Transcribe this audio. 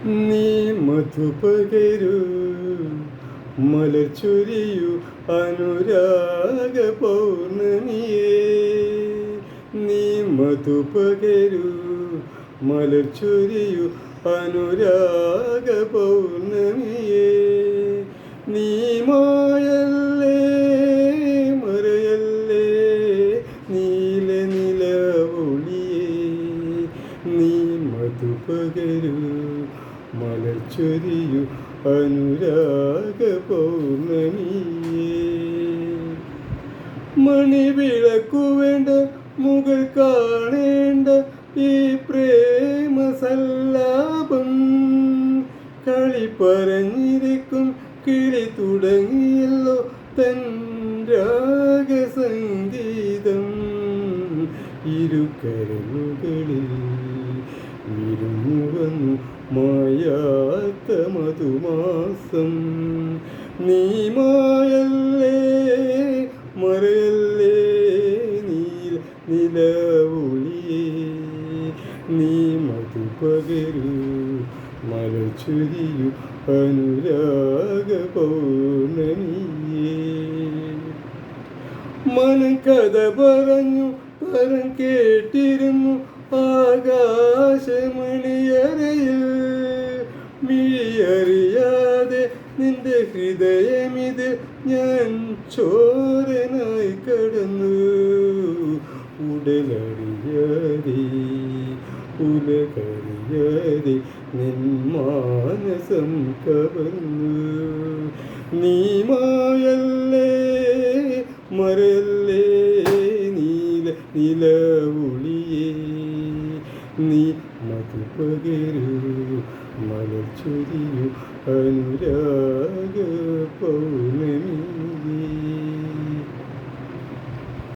നീ മധുപകരു മലർച്ചൊരിയു അനുരാഗ പൗർണമിയേ. നീ മധുപകരു മലർച്ചൊരിയു അനുരാഗ പൗർണമിയേ. നീ മായല്ലേ മറയല്ലേ നീല നിലവൊളിയേ. നീ മധുപകരു മലർച്ചൊരിയു അനുരാഗ പൗർണമിയേ. മണിവിളക്കു വേണ്ട മുകൾ കാണേണ്ട ഈ പ്രേമ സല്ലാപം. കളി പറഞ്ഞിരിക്കും കിളി തുടങ്ങിയല്ലോ തൻ രാഗസംഗീതം. ഇരുകരളുകളിൽ വിരുന്നു വന്നു മായാത്ത മധുമാസം. നീ മായല്ലേ മറയല്ലേ നീല നിലവൊളിയേ. നീ മധുപകരു മലർച്ചൊരിയു അനുരാഗ പൗർണമിയേ. മനം കഥ പറഞ്ഞു പരം കേട്ടിരുന്നു ആകാശമണിയറയിൽ. മിഴിയറിയാതെ നിന്റെ ഹൃദയമിത് ഞാൻ ചോരനായി കടന്നു. ഉടലറിയാതെ ഉലകറിയാതെ നിൻ മാനസം കവർന്നു. നീ മായല്ലേ മറയല്ലേ നീല നിലവൊളിയേ. നീ മധുപകരു മലർച്ചൊരിയു അനുരാഗ പൗർണമി.